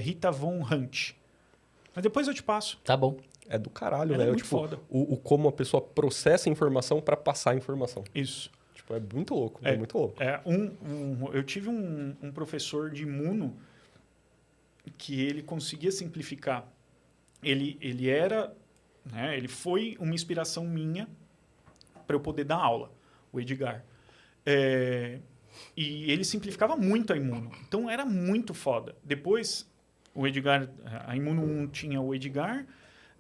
Rita Von Hunt. Mas depois eu te passo. Tá bom. É do caralho, Ela velho. é muito Tipo, foda. como a pessoa processa a informação para passar a informação. Isso. Tipo, é muito louco. É muito louco. Eu tive um professor de imuno que ele conseguia simplificar. Ele era... Né, ele foi uma inspiração minha para eu poder dar aula, o Edgar. E ele simplificava muito a imuno. Então, era muito foda. Depois, o Edgar... A imuno 1 tinha o Edgar...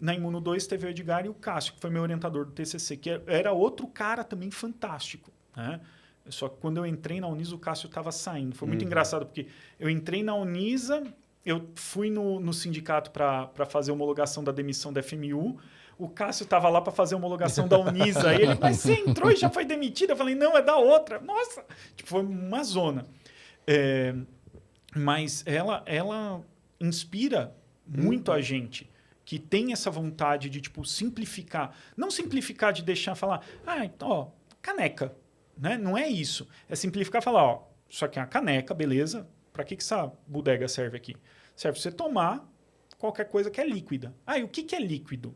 Na Imuno 2 teve o Edgar e o Cássio, que foi meu orientador do TCC, que era outro cara também fantástico. Né? Só que quando eu entrei na Unisa, o Cássio estava saindo. Foi muito engraçado, porque eu entrei na Unisa, eu fui no sindicato para fazer a homologação da demissão da FMU, o Cássio estava lá para fazer a homologação da Unisa. Ele, mas você entrou e já foi demitido? Eu falei, não, é da outra. Nossa! Tipo, foi uma zona. Mas ela inspira muito a gente, que tem essa vontade de, tipo, simplificar. Não simplificar de deixar falar, caneca. Né? Não é isso. É simplificar e falar, ó, isso aqui é uma caneca, beleza? Para que essa bodega serve aqui? Serve para você tomar qualquer coisa que é líquida. E o que é líquido?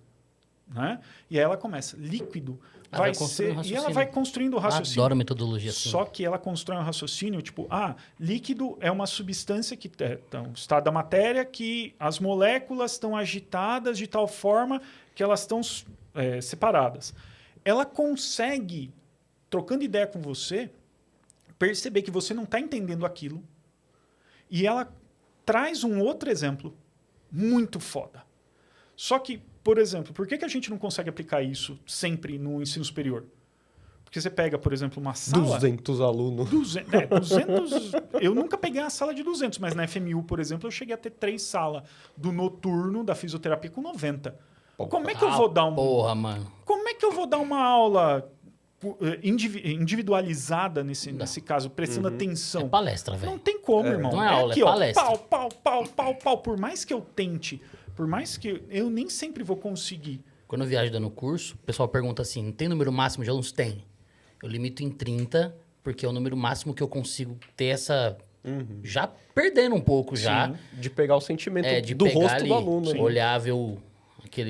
Né? E aí ela começa, líquido vai ser... E ela vai construindo o raciocínio. Adoro metodologia assim. Só que ela constrói um raciocínio, tipo, líquido é uma substância que está no estado da matéria que as moléculas estão agitadas de tal forma que elas estão separadas. Ela consegue, trocando ideia com você, perceber que você não está entendendo aquilo e ela traz um outro exemplo muito foda. Só que, por exemplo, por que a gente não consegue aplicar isso sempre no ensino superior? Porque você pega, por exemplo, uma sala... 200 alunos. 200... Eu nunca peguei uma sala de 200, mas na FMU, por exemplo, eu cheguei a ter 3 salas do noturno da fisioterapia com 90. Como é que eu vou dar Porra, mano. Como é que eu vou dar uma aula individualizada nesse caso, prestando atenção? É palestra, velho. Não tem como, irmão. Não é aula, aqui, é palestra. Pau. Por mais que eu tente, por mais que eu nem sempre vou conseguir. Quando eu viajo dando curso, o pessoal pergunta assim, tem número máximo de alunos? Tem. Eu limito em 30, porque é o número máximo que eu consigo ter essa... Já perdendo um pouco, já. De pegar o sentimento de do pegar rosto ali, do aluno. olhar, ver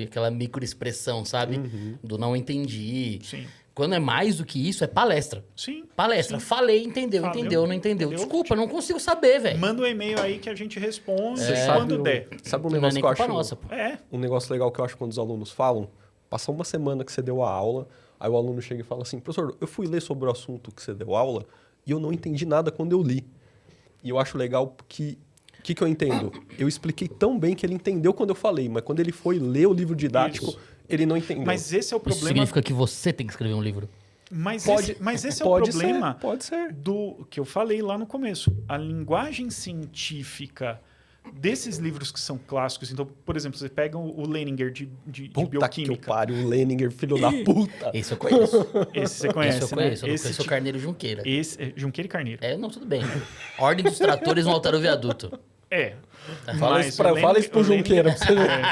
aquela microexpressão, sabe? Do não entendi. Sim. Quando é mais do que isso, é palestra. Sim. Palestra. Sim. Falei, entendeu, não entendeu. Desculpa, não consigo saber, velho. Manda um e-mail aí que a gente responde quando der. Sabe um negócio que eu acho... Nossa, pô. Um negócio legal que eu acho quando os alunos falam? Passar uma semana que você deu a aula, aí o aluno chega e fala assim, professor, eu fui ler sobre o assunto que você deu aula e eu não entendi nada quando eu li. E eu acho legal que... O que eu entendo? Eu expliquei tão bem que ele entendeu quando eu falei, mas quando ele foi ler o livro didático, ele não entendeu. Mas esse é o problema... Isso significa que você tem que escrever um livro. Mas esse é o problema pode ser. do que eu falei lá no começo. A linguagem científica desses livros que são clássicos. Então, por exemplo, você pega o Leninger de bioquímica. Que eu pariu, o Leninger, filho da puta. Esse eu conheço. Esse você conhece, Esse eu conheço. né? Eu conheço o Carneiro Junqueira. Junqueira e Carneiro. Não, tudo bem. Ordem dos tratores no altar do viaduto. Fala isso pro Junqueira. Pra você ver.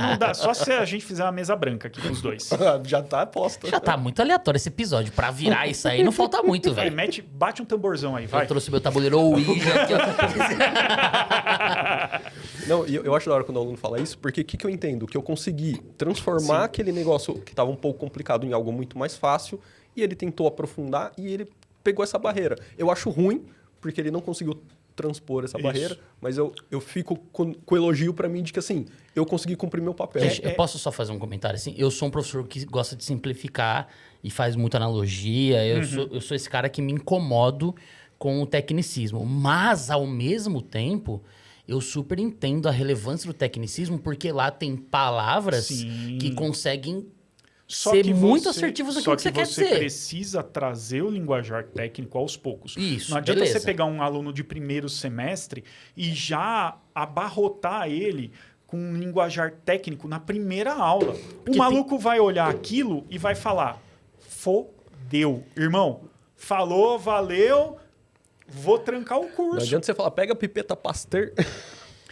Não dá, só se a gente fizer uma mesa branca aqui com os dois. Já tá aposta. Já tá muito aleatório esse episódio. Pra virar isso aí, não falta muito, velho. Bate um tamborzão aí, vai. Eu trouxe meu tabuleiro Ouija aqui, ó. Não, eu acho da hora quando o aluno fala isso, porque o que eu entendo? Que eu consegui transformar aquele negócio que estava um pouco complicado em algo muito mais fácil, e ele tentou aprofundar e ele pegou essa barreira. Eu acho ruim, porque ele não conseguiu transpor essa barreira, mas eu fico com elogio pra mim de que, assim, eu consegui cumprir meu papel. Gente, eu posso só fazer um comentário assim? Eu sou um professor que gosta de simplificar e faz muita analogia. Eu sou esse cara que me incomodo com o tecnicismo. Mas, ao mesmo tempo, eu super entendo a relevância do tecnicismo, porque lá tem palavras que conseguem ser muito assertivos naquilo que você quer dizer. Só que você precisa trazer o linguajar técnico aos poucos. Isso, não adianta beleza. você pegar um aluno de primeiro semestre e já abarrotar ele com um linguajar técnico na primeira aula. O maluco vai olhar aquilo e vai falar, fodeu. Irmão, falou, valeu, vou trancar o curso. Não adianta você falar, pega a pipeta Pasteur...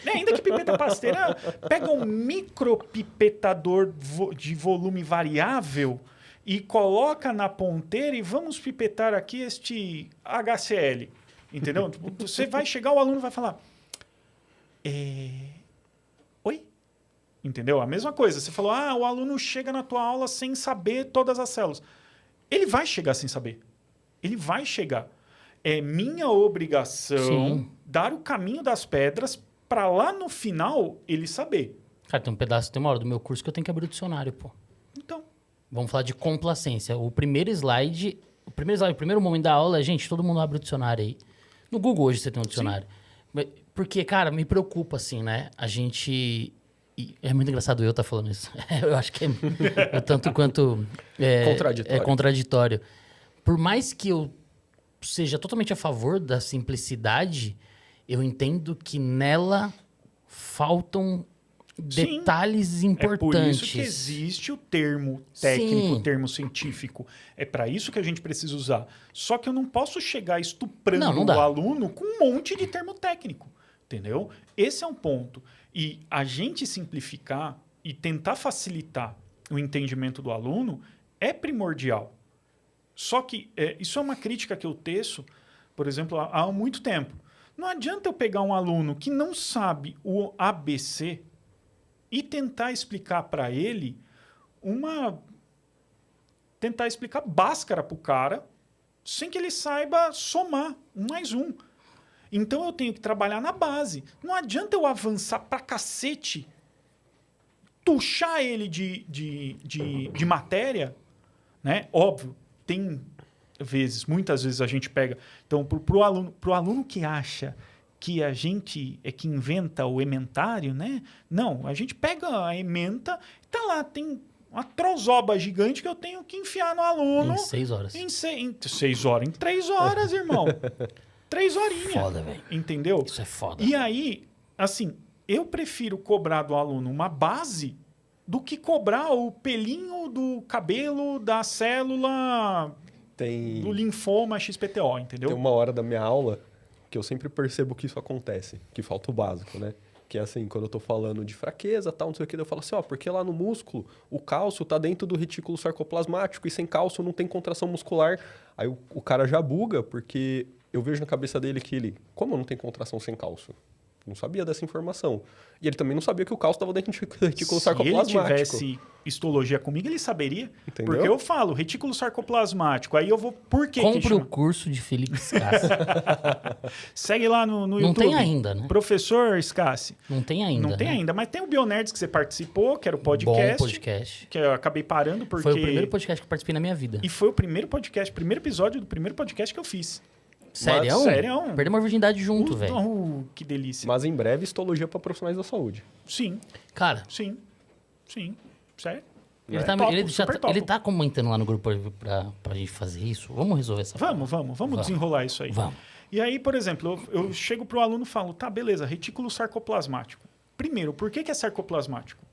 Ainda que pipeta pasteira, pega um micropipetador de volume variável e coloca na ponteira e vamos pipetar aqui este HCl. Entendeu? Você vai chegar, o aluno vai falar, Oi? Entendeu? A mesma coisa. Você falou, o aluno chega na tua aula sem saber todas as células. Ele vai chegar sem saber. Ele vai chegar. É minha obrigação dar o caminho das pedras para lá no final ele saber. Cara, tem uma hora do meu curso que eu tenho que abrir o dicionário, pô. Então. Vamos falar de complacência. O primeiro primeiro momento da aula é, gente, todo mundo abre o dicionário aí. No Google hoje você tem um dicionário. Porque, cara, me preocupa, assim, né? A gente... É muito engraçado eu estar falando isso. Eu acho que é tanto quanto... Contraditório. É contraditório. Por mais que eu seja totalmente a favor da simplicidade, eu entendo que nela faltam detalhes importantes. É por isso que existe o termo técnico, o Sim. termo científico. É para isso que a gente precisa usar. Só que eu não posso chegar estuprando Não o dá. aluno com um monte de termo técnico. Entendeu? Esse é um ponto. E a gente simplificar e tentar facilitar o entendimento do aluno é primordial. Só que isso é uma crítica que eu teço, por exemplo, há muito tempo. Não adianta eu pegar um aluno que não sabe o ABC e tentar explicar para ele tentar explicar Bhaskara para o cara sem que ele saiba somar 1 mais 1. Então eu tenho que trabalhar na base. Não adianta eu avançar pra cacete, tuchar ele de matéria, né? Óbvio, tem muitas vezes a gente pega. Então, pro aluno que acha que a gente é que inventa o ementário, né? Não, a gente pega a ementa, tá lá, tem uma trozoba gigante que eu tenho que enfiar no aluno. Em 6 horas. Em 6 horas. Em 3 horas, irmão. 3 horinhas. Foda, velho. Entendeu? Isso é foda. E aí, assim, eu prefiro cobrar do aluno uma base do que cobrar o pelinho do cabelo da célula do linfoma XPTO, entendeu? Tem uma hora da minha aula que eu sempre percebo que isso acontece, que falta o básico, né? Que é assim, quando eu tô falando de fraqueza, tal, não sei o que, eu falo assim, porque lá no músculo, o cálcio tá dentro do retículo sarcoplasmático e sem cálcio não tem contração muscular. Aí o cara já buga, porque eu vejo na cabeça dele que como não tem contração sem cálcio? Não sabia dessa informação. E ele também não sabia que o cálcio estava dentro do retículo sarcoplasmático. Se ele tivesse histologia comigo, ele saberia. Entendeu? Porque eu falo, retículo sarcoplasmático. Aí eu vou... Por que Compre que o chama? curso de Felipe Scassi. Segue lá no Não YouTube. tem ainda, né? Professor Scassi. Não tem ainda, Não tem né? ainda, mas tem o Bionerds que você participou, que era o podcast. Bom podcast. Que eu acabei parando porque... Foi o primeiro podcast que eu participei na minha vida. E foi o primeiro podcast, primeiro episódio do primeiro podcast que eu fiz. Sério? Sério? Perdemos a virgindade junto, velho. Que delícia. Mas em breve, histologia para profissionais da saúde. Sim, Cara, sim. Sério. ele Topo, super tá comentando lá no grupo pra gente fazer isso. Vamos resolver essa Vamos desenrolar isso aí. Vamos. E aí, por exemplo, eu chego pro aluno e falo, tá, beleza, retículo sarcoplasmático. Primeiro, por que é sarcoplasmático?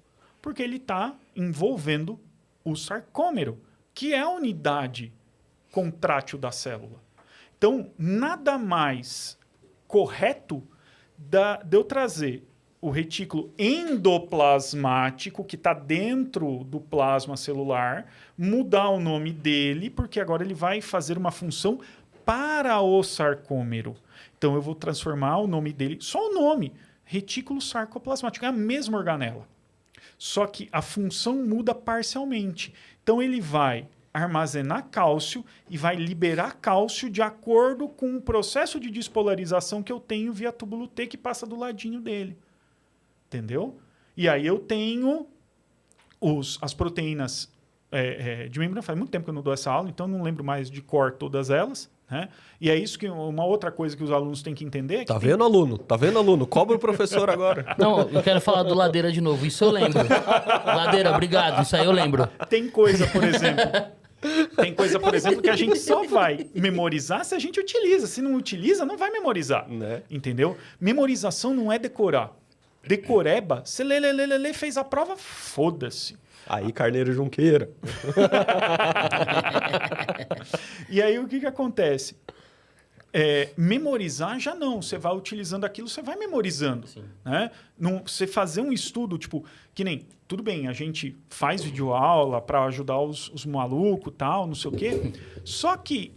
Porque ele está envolvendo o sarcômero, que é a unidade contrátil da célula. Então, nada mais correto de eu trazer o retículo endoplasmático, que está dentro do plasma celular, mudar o nome dele, porque agora ele vai fazer uma função para o sarcômero. Então, eu vou transformar o nome dele, só o nome, retículo sarcoplasmático, é a mesma organela. Só que a função muda parcialmente. Então, ele vai armazenar cálcio e vai liberar cálcio de acordo com o processo de despolarização que eu tenho via túbulo T que passa do ladinho dele. Entendeu? E aí eu tenho as proteínas de membrana. Faz muito tempo que eu não dou essa aula, então não lembro mais de cor todas elas. Né? E é isso que uma outra coisa que os alunos têm que entender. É que vendo, aluno? Tá vendo, aluno? Cobra o professor agora. Não, eu quero falar do Ladeira de novo. Isso eu lembro. Ladeira, obrigado. Isso aí eu lembro. Tem coisa, por exemplo, que a gente só vai memorizar se a gente utiliza. Se não utiliza, não vai memorizar. Né? Entendeu? Memorização não é decorar. Decoreba, você lê, fez a prova, foda-se. Aí, Carneiro Junqueira. E aí, o que acontece? Memorizar já não. Você vai utilizando aquilo, você vai memorizando. Né? Você fazer um estudo, tipo, que nem... Tudo bem, a gente faz videoaula para ajudar os malucos e tal, não sei o quê. Só que...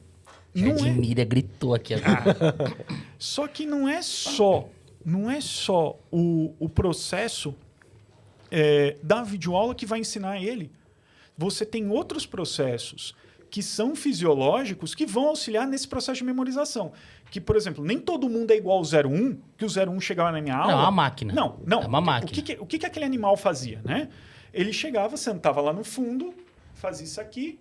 Jardim Miriam gritou aqui agora. Só que não é só não é só o processo da videoaula que vai ensinar ele. Você tem outros processos que são fisiológicos que vão auxiliar nesse processo de memorização. Que, por exemplo, nem todo mundo é igual ao 01, que o 01 chegava na minha aula... Não, é uma máquina. Não. É uma máquina. O que aquele animal fazia, né? Ele chegava, sentava lá no fundo, fazia isso aqui,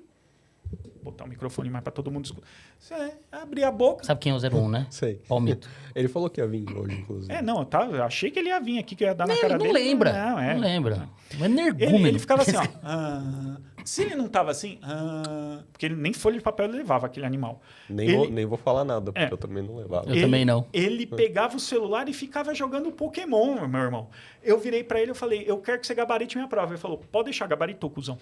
botar o microfone mais para todo mundo escutar. Você abria a boca... Sabe quem é o 01, né? Sei. Palmito. Ele falou que ia vir hoje, inclusive. Eu achei que ele ia vir aqui, que eu ia dar na cara Não dele. lembra. Não, Não lembra. Mas energúmeno. Ele ficava assim, ó. Se ele não tava assim... porque ele nem folha de papel ele levava, aquele animal. Nem vou falar nada, porque eu também não levava. Eu também não. Ele pegava o celular e ficava jogando Pokémon, meu irmão. Eu virei pra ele e falei, eu quero que você gabarite minha prova. Ele falou, pode deixar, gabaritou, cuzão.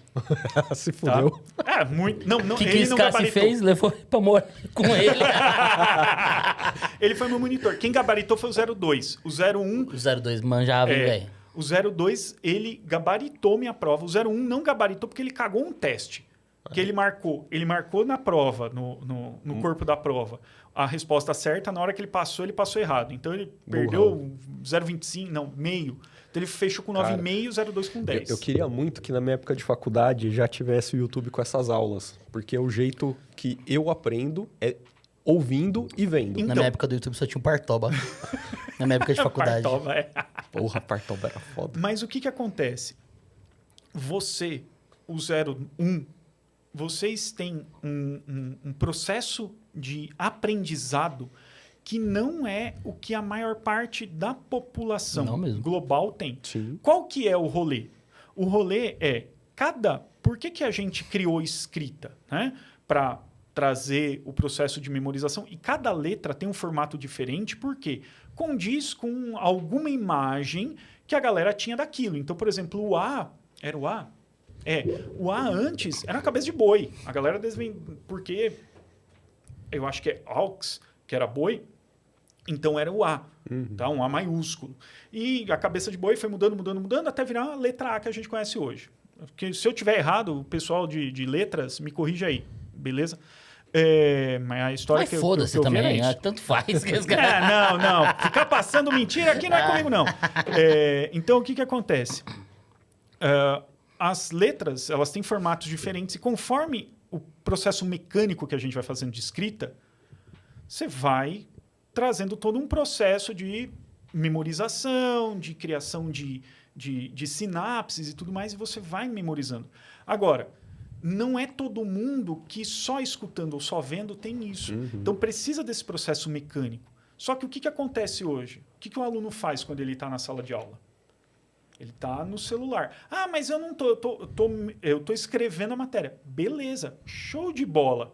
Se Tá? fudeu. Muito... Não, O que ele esse não cara se gabaritou. fez, levou pra morar com ele. Ele foi meu monitor. Quem gabaritou foi o 02. O 01... O 02 manjava, hein, velho? O 02, ele gabaritou minha prova. O 01 não gabaritou porque ele cagou um teste. Que ele marcou na prova, no corpo da prova, a resposta certa. Na hora que ele passou errado. Então, ele perdeu 0,25, não, meio. Então, ele fechou com 9,5 e o 02 com 10. Eu queria muito que na minha época de faculdade já tivesse o YouTube com essas aulas. Porque o jeito que eu aprendo é ouvindo e vendo. Na minha época do YouTube só tinha um Partoba. Na minha época de faculdade. Partoba, Porra, Partoba era foda. Mas o que acontece? Você, o 01, vocês têm um processo de aprendizado que não é o que a maior parte da população global tem. Sim. Qual que é o rolê? O rolê é por que a gente criou escrita, né? Para trazer o processo de memorização. E cada letra tem um formato diferente, porque condiz com alguma imagem que a galera tinha daquilo. Então, por exemplo, o A... Era o A? O A antes era a cabeça de boi. A galera porque eu acho que é aux, que era boi, então era o A. Tá? Um A maiúsculo. E a cabeça de boi foi mudando, até virar a letra A que a gente conhece hoje. Porque se eu tiver errado, o pessoal de letras me corrige aí. Beleza? Mas a história Mas que eu foda-se vi também, era isso. tanto faz. Que os Não. Ficar passando mentira aqui não é comigo, não. Então, o que acontece? As letras, elas têm formatos diferentes e conforme o processo mecânico que a gente vai fazendo de escrita, você vai trazendo todo um processo de memorização, de criação de sinapses e tudo mais, e você vai memorizando. Agora, não é todo mundo que só escutando ou só vendo tem isso. Então, precisa desse processo mecânico. Só que o que acontece hoje? O que o aluno faz quando ele está na sala de aula? Ele está no celular. Mas eu não eu tô escrevendo a matéria. Beleza, show de bola.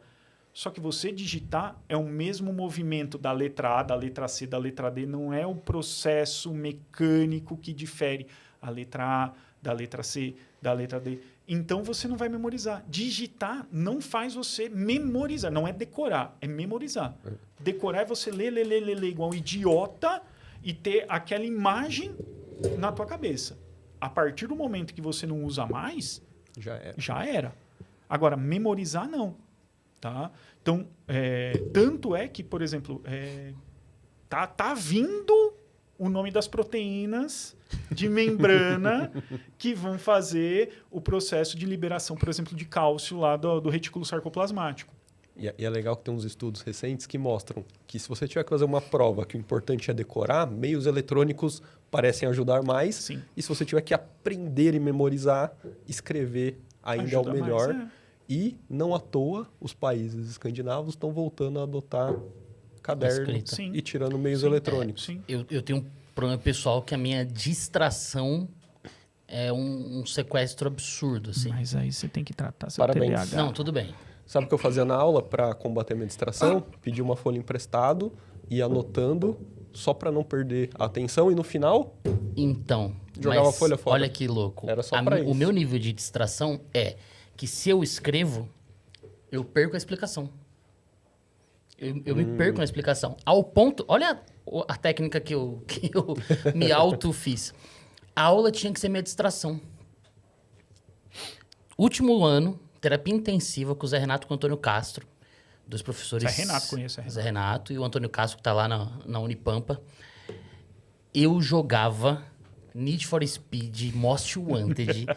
Só que você digitar é o mesmo movimento da letra A, da letra C, da letra D. Não é o processo mecânico que difere a letra A, da letra C, da letra D. Então, você não vai memorizar. Digitar não faz você memorizar. Não é decorar, é memorizar. Decorar é você ler igual um idiota e ter aquela imagem na tua cabeça. A partir do momento que você não usa mais, já era. Agora, memorizar, não. Tá? Então, tanto é que, por exemplo, tá vindo o nome das proteínas de membrana que vão fazer o processo de liberação, por exemplo, de cálcio lá do retículo sarcoplasmático. E é legal que tem uns estudos recentes que mostram que se você tiver que fazer uma prova que o importante é decorar, meios eletrônicos parecem ajudar mais. Sim. E se você tiver que aprender e memorizar, escrever ainda é o melhor. E, não à toa, os países escandinavos estão voltando a adotar caderno e tirando meios eletrônicos. Sim. Eu tenho um problema pessoal que a minha distração é um sequestro absurdo, assim. Mas aí você tem que tratar seu Parabéns. TDAH. Não, tudo bem. Sabe o que eu fazia na aula para combater a minha distração? Pedir uma folha emprestado e anotando só para não perder a atenção. E no final, então, jogava a folha fora. Olha que louco. Era só pra isso. O meu nível de distração é que se eu escrevo, eu perco a explicação. Eu me perco na explicação. Ao ponto... Olha a técnica que eu me auto-fiz. A aula tinha que ser minha distração. Último ano, terapia intensiva com o Zé Renato e com o Antônio Castro. Dois professores... Zé Renato, conheço. Zé Renato e o Antônio Castro, que está lá na Unipampa. eu jogava Need for Speed Most Wanted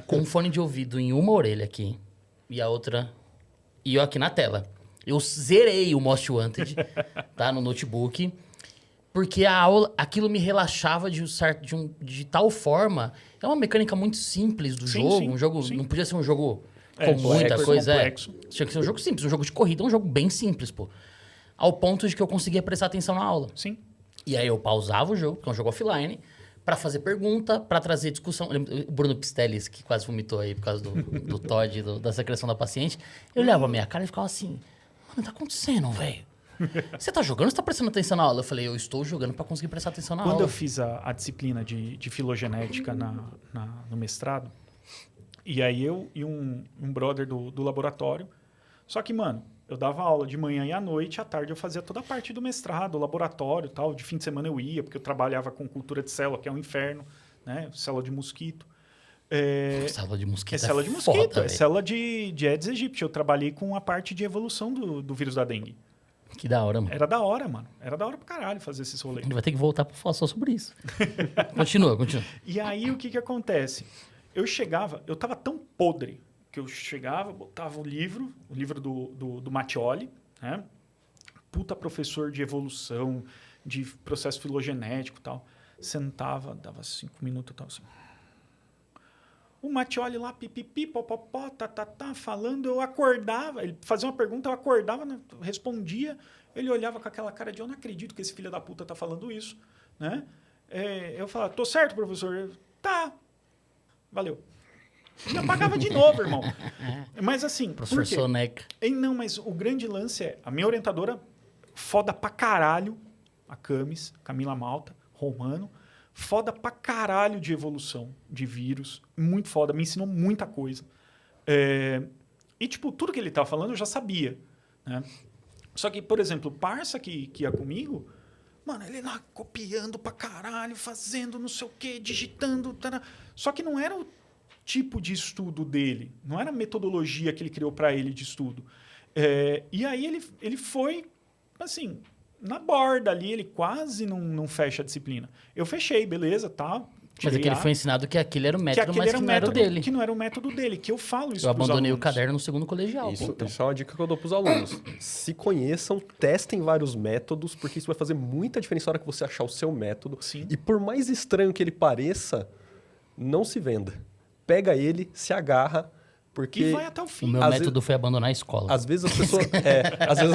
com um fone de ouvido em uma orelha aqui e a outra... E eu aqui na tela. Eu zerei o Most Wanted, tá? No notebook. Porque a aula, aquilo me relaxava de tal forma. É uma mecânica muito simples do Sim, jogo. sim, Um jogo sim. não podia ser um jogo com muita complexo, coisa. complexo. Tinha que ser um jogo simples. Um jogo de corrida é um jogo bem simples, pô. Ao ponto de que eu conseguia prestar atenção na aula. Sim. E aí eu pausava o jogo, que é um jogo offline, pra fazer pergunta, pra trazer discussão. O Bruno Pistellis, que quase vomitou aí por causa do Todd, da secreção da paciente, eu olhava a minha cara e ficava assim, mano, tá acontecendo, velho? Você tá jogando ou você tá prestando atenção na aula? Eu falei, eu estou jogando pra conseguir prestar atenção na Quando aula. eu fiz a disciplina de filogenética no mestrado, e aí eu e um brother do laboratório, só que, mano, eu dava aula de manhã e à noite, à tarde eu fazia toda a parte do mestrado, laboratório e tal. De fim de semana eu ia, porque eu trabalhava com cultura de célula, que é um inferno, né? Célula de mosquito. Célula de mosquito É célula de foda, mosquito, é velho. célula de Aedes aegypti. Eu trabalhei com a parte de evolução do vírus da dengue. Que da hora, mano. Era da hora, mano. Era da hora pra caralho fazer esses A rolês. gente vai ter que voltar pra falar só sobre isso. Continua. E aí, o que acontece? Eu tava tão podre, que eu chegava, botava o livro do Mattioli, né? Puta professor de evolução, de processo filogenético e tal. Sentava, dava 5 minutos e tal, assim. O Mattioli lá, pipipi, popopó, falando, eu acordava, ele fazia uma pergunta, eu acordava, respondia, ele olhava com aquela cara de, eu não acredito que esse filho da puta tá falando isso, né? Eu falava, tô certo, professor? Tá, valeu. E apagava de novo, irmão. Mas assim, Professor por quê? Soneca. Não, mas o grande lance é, a minha orientadora, foda pra caralho, a Camis, Camila Malta, Romano, foda pra caralho de evolução, de vírus, muito foda, me ensinou muita coisa. E, tipo, tudo que ele tava falando eu já sabia, né? Só que, por exemplo, o parça que ia comigo, mano, ele lá copiando pra caralho, fazendo não sei o quê, digitando, só que não era o tipo de estudo dele, não era a metodologia que ele criou para ele de estudo. E aí ele foi, assim, na borda ali, ele quase não fecha a disciplina. Eu fechei, beleza, tá. Mas é que ele foi ensinado que aquele era o método, mas que não era o dele. Que não era o método dele, que eu falo isso Eu pros abandonei o alunos. caderno no segundo colegial. Isso, Então. isso é uma dica que eu dou para os alunos. Se conheçam, testem vários métodos, porque isso vai fazer muita diferença na hora que você achar o seu método. Sim. E por mais estranho que ele pareça, não se venda. Pega ele, se agarra, porque... E vai até o O fim. meu Às método foi abandonar a escola. às vezes as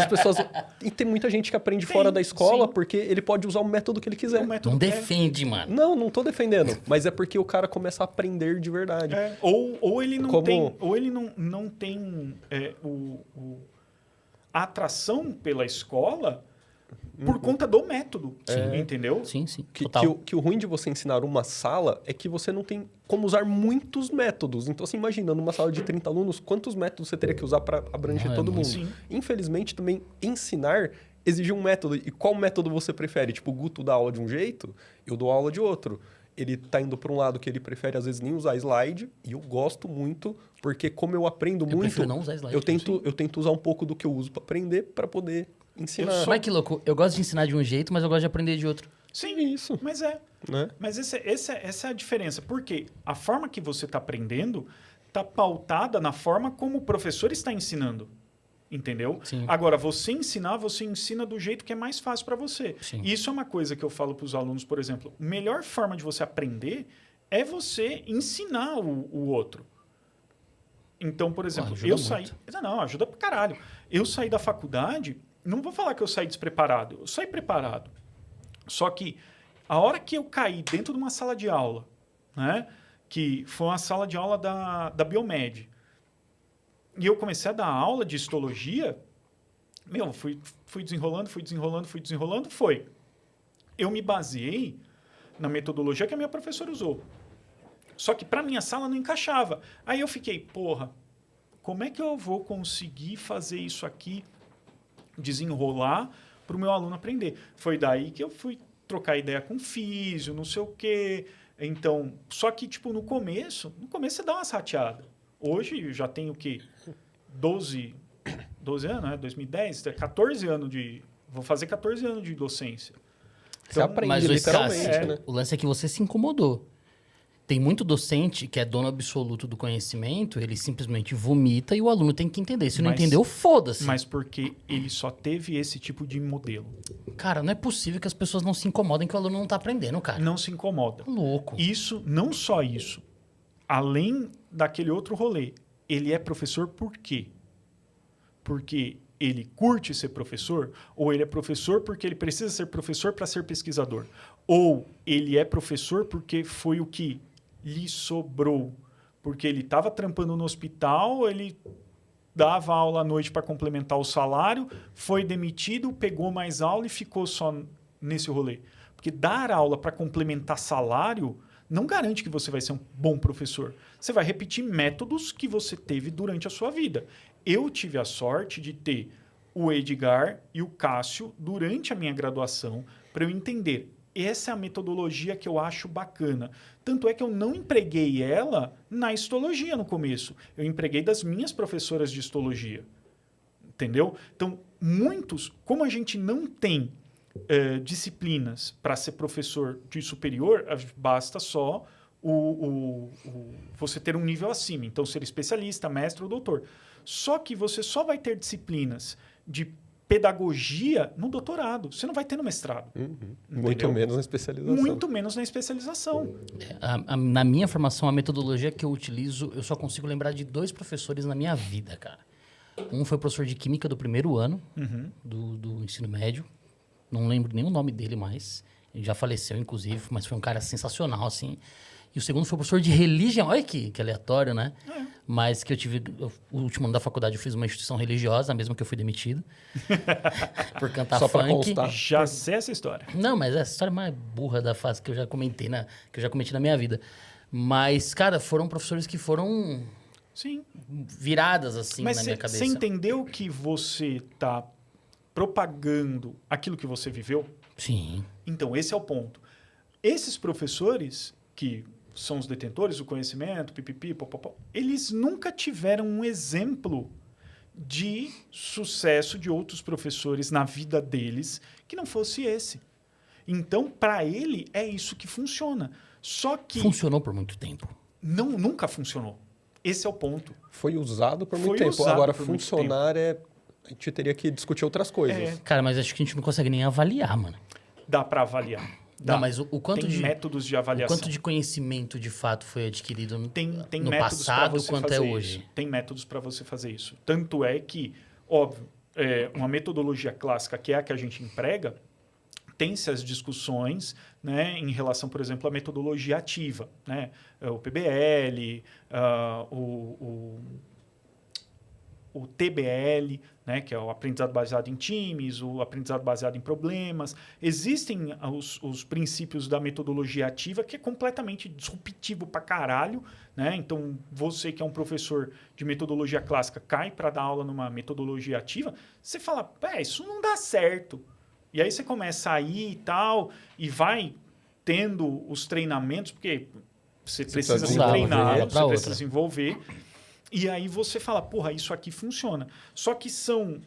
pessoas... E tem muita gente que aprende Tem, fora da escola sim. porque ele pode usar o método que ele quiser. O método Não defende, mano. Não tô defendendo. Mas é porque o cara começa a aprender de verdade. Ou ele não Como- tem, ou ele não tem a atração pela escola por conta do método, entendeu? Sim, sim. Que Total. o ruim de você ensinar uma sala é que você não tem como usar muitos métodos. Então, assim, imagina, numa sala de 30 alunos, quantos métodos você teria que usar para abranger Não, é todo mundo? muito. Sim. Infelizmente, também ensinar exige um método. E qual método você prefere? Tipo, o Guto dá aula de um jeito, eu dou aula de outro. Ele tá indo para um lado que ele prefere, às vezes, nem usar slide. E eu gosto muito, porque como eu aprendo muito... prefiro não usar slide, eu tento usar um pouco do que eu uso para aprender, para poder ensinar. Mas que louco. Eu gosto de ensinar de um jeito, mas eu gosto de aprender de outro. Sim, Isso. mas Né? Mas essa é a diferença. Porque a forma que você está aprendendo está pautada na forma como o professor está ensinando. Entendeu? Sim. Agora, você ensina do jeito que é mais fácil para você. Sim. E isso é uma coisa que eu falo para os alunos, por exemplo. A melhor forma de você aprender é você ensinar o outro. Então, por exemplo, ajuda eu saí... muito. Não, ajuda pra caralho. Eu saí da faculdade, não vou falar que eu saí despreparado. Eu saí preparado. Só que a hora que eu caí dentro de uma sala de aula, né, que foi uma sala de aula da Biomed, e eu comecei a dar aula de histologia, fui desenrolando, foi. Eu me baseei na metodologia que a minha professora usou. Só que para minha sala não encaixava. Aí eu fiquei, porra, como é que eu vou conseguir fazer isso aqui, desenrolar para o meu aluno aprender? Foi daí que eu fui trocar ideia com físio, não sei o quê. Então, só que, tipo, no começo você dá umas rateadas. Hoje eu já tenho o quê? 12 anos, né? 2010, 14 anos de... Vou fazer 14 anos de docência. Você aprende Mas o literalmente, Cássio, né? o lance é que você se incomodou. Tem muito docente que é dono absoluto do conhecimento, ele simplesmente vomita e o aluno tem que entender. Se não Mas- entendeu, foda-se. Mas porque ele só teve esse tipo de modelo. Cara, não é possível que as pessoas não se incomodem que o aluno não tá aprendendo, cara. Não se incomoda. Tá louco. Isso, não só isso. Além daquele outro rolê, ele é professor por quê? Porque ele curte ser professor? Ou ele é professor porque ele precisa ser professor para ser pesquisador? Ou ele é professor porque foi o que lhe sobrou? Porque ele estava trampando no hospital, ele dava aula à noite para complementar o salário, foi demitido, pegou mais aula e ficou só nesse rolê. Porque dar aula para complementar salário não garante que você vai ser um bom professor. Você vai repetir métodos que você teve durante a sua vida. Eu tive a sorte de ter o Edgar e o Cássio durante a minha graduação para eu entender. Essa é a metodologia que eu acho bacana. Tanto é que eu não empreguei ela na histologia no começo. Eu empreguei das minhas professoras de histologia. Entendeu? Então, muitos, como a gente não tem disciplinas para ser professor de superior, basta só você ter um nível acima. Então, ser especialista, mestre ou doutor. Só que você só vai ter disciplinas de pedagogia no doutorado. Você não vai ter no mestrado. Muito menos na especialização. Muito menos na especialização. Na minha formação, a metodologia que eu utilizo, eu só consigo lembrar de 2 professores na minha vida, cara. Um foi professor de química do primeiro ano do ensino médio. Não lembro nem o nome dele mais. Ele já faleceu, inclusive, mas foi um cara sensacional, assim. E o segundo foi professor de religião. Olha que aleatório, né? Mas que eu tive... O último ano da faculdade eu fiz uma instituição religiosa, mesmo que eu fui demitido. Por cantar Só pra funk. constar. Já sei essa história. Não, mas é a história mais burra da fase que eu já comentei, que eu já cometi na minha vida. Mas, cara, foram professores que foram Sim. viradas, assim, Mas na minha cabeça. você entendeu que você está propagando aquilo que você viveu? Sim. Então, esse é o ponto. Esses professores, que são os detentores do conhecimento, pipipi, popopó, eles nunca tiveram um exemplo de sucesso de outros professores na vida deles que não fosse esse. Então, para ele, é isso que funciona. Só que Funcionou por muito tempo. nunca funcionou. Esse é o ponto. Foi usado por Foi muito tempo. usado Agora, por muito funcionar a gente teria que discutir outras coisas. É. Cara, mas acho que a gente não consegue nem avaliar, mano. Dá para avaliar. Dá. Não, mas o quanto Tem de... métodos de O avaliação. quanto de conhecimento, de fato, foi adquirido Tem no métodos para passado e o você quanto fazer é hoje? isso. Tem métodos para você fazer isso. Tanto é que, óbvio, uma metodologia clássica, que é a que a gente emprega, tem-se as discussões, né, em relação, por exemplo, à metodologia ativa, né? O PBL, o TBL, né, que é o aprendizado baseado em times, o aprendizado baseado em problemas. Existem os princípios da metodologia ativa, que é completamente disruptivo pra caralho, né? Então, você que é um professor de metodologia clássica, cai para dar aula numa metodologia ativa, você fala, isso não dá certo. E aí você começa a ir e tal, e vai tendo os treinamentos, porque você precisa ser treinado, você precisa desenvolver. E aí você fala, porra, isso aqui funciona. Só que são,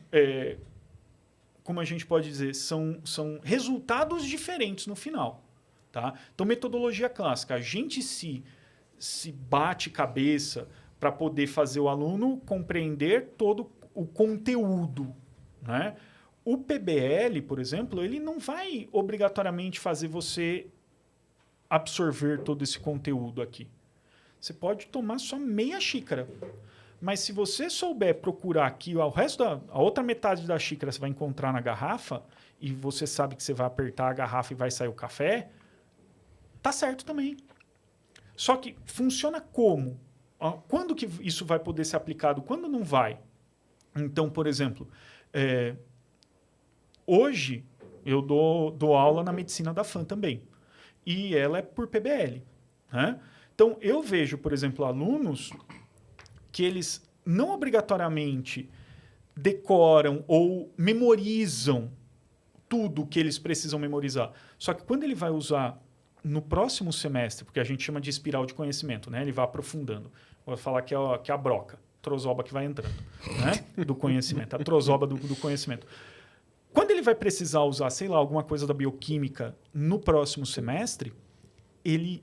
como a gente pode dizer, são resultados diferentes no final. Tá? Então, metodologia clássica, a gente se bate cabeça para poder fazer o aluno compreender todo o conteúdo, né? O PBL, por exemplo, ele não vai obrigatoriamente fazer você absorver todo esse conteúdo aqui. Você pode tomar só meia xícara. Mas se você souber procurar aqui, a outra metade da xícara você vai encontrar na garrafa, e você sabe que você vai apertar a garrafa e vai sair o café, tá certo também. Só que funciona como? Quando que isso vai poder ser aplicado? Quando não vai? Então, por exemplo, hoje eu dou aula na medicina da FAM também. E ela é por PBL, né? Então, eu vejo, por exemplo, alunos que eles não obrigatoriamente decoram ou memorizam tudo que eles precisam memorizar. Só que quando ele vai usar no próximo semestre, porque a gente chama de espiral de conhecimento, né? Ele vai aprofundando. Vou falar que é a broca, trozoba que vai entrando, né? Do conhecimento, a trozoba do conhecimento. Quando ele vai precisar usar, sei lá, alguma coisa da bioquímica no próximo semestre, ele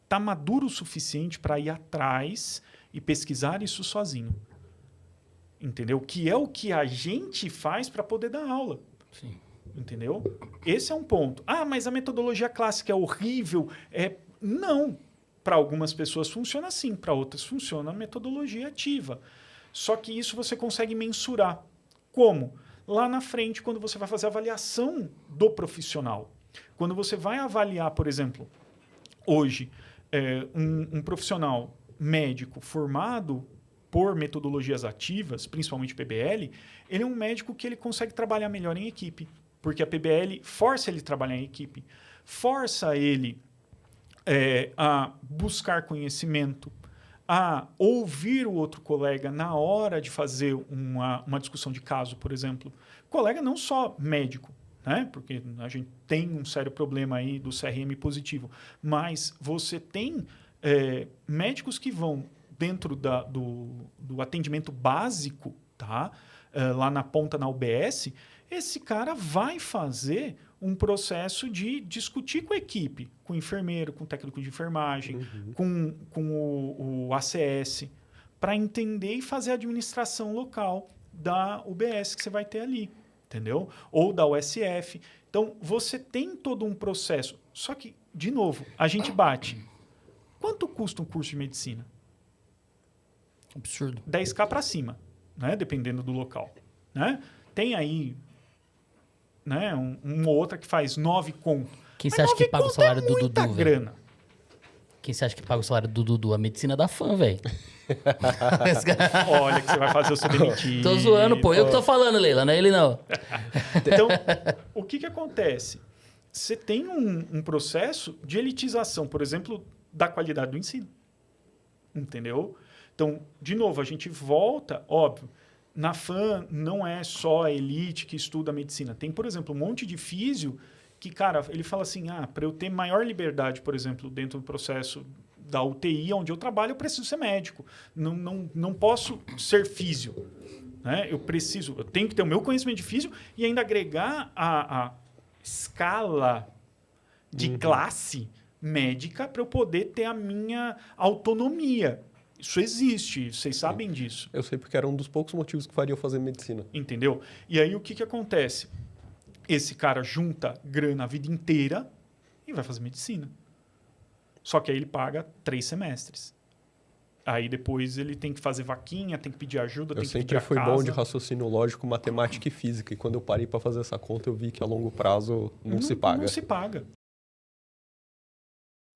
está maduro o suficiente para ir atrás e pesquisar isso sozinho. Entendeu? Que é o que a gente faz para poder dar aula. Sim. Entendeu? Esse é um ponto. Ah, mas a metodologia clássica é horrível. Não. Para algumas pessoas funciona assim, para outras funciona a metodologia ativa. Só que isso você consegue mensurar. Como? Lá na frente, quando você vai fazer a avaliação do profissional. Quando você vai avaliar, por exemplo, hoje, um profissional médico formado por metodologias ativas, principalmente PBL, ele é um médico que ele consegue trabalhar melhor em equipe. Porque a PBL força ele a trabalhar em equipe. Força ele a buscar conhecimento, a ouvir o outro colega na hora de fazer uma discussão de caso, por exemplo. Colega não só médico, né? Porque a gente tem um sério problema aí do CRM positivo, mas você tem médicos que vão dentro do atendimento básico, tá? Lá na ponta, na UBS, esse cara vai fazer um processo de discutir com a equipe, com o enfermeiro, com o técnico de enfermagem, com o ACS, para entender e fazer a administração local da UBS que você vai ter ali, entendeu? Ou da USF. Então, você tem todo um processo. Só que, de novo, a gente bate. Quanto custa um curso de medicina? Absurdo. 10K para cima, né? Dependendo do local. Né? Tem aí, né, uma outra que faz 9 conto. Quem você acha que paga o salário do Dudu, velho? Grana. Quem você acha que paga o salário do Dudu? A medicina da fã, velho. Olha que você vai fazer o seu demitido. Tô zoando, pô. Eu que tô falando, Leila, não é ele não. Então, o que acontece? Você tem um processo de elitização, por exemplo, da qualidade do ensino. Entendeu? Então, de novo, a gente volta, óbvio, na FAM não é só a elite que estuda a medicina. Tem, por exemplo, um monte de físio que, cara, ele fala assim, para eu ter maior liberdade, por exemplo, dentro do processo da UTI, onde eu trabalho, eu preciso ser médico. Não posso ser físio. Né? Eu tenho que ter o meu conhecimento de físio e ainda agregar a escala de classe médica para eu poder ter a minha autonomia. Isso existe, vocês sabem disso. Eu sei porque era um dos poucos motivos que faria eu fazer medicina. Entendeu? E aí o que acontece? Esse cara junta grana a vida inteira e vai fazer medicina. Só que aí ele paga 3 semestres. Aí depois ele tem que fazer vaquinha, tem que pedir ajuda, tem que pedir a casa. Eu sempre fui bom de raciocínio lógico, matemática e física. E quando eu parei para fazer essa conta, eu vi que a longo prazo não se paga. Não se paga.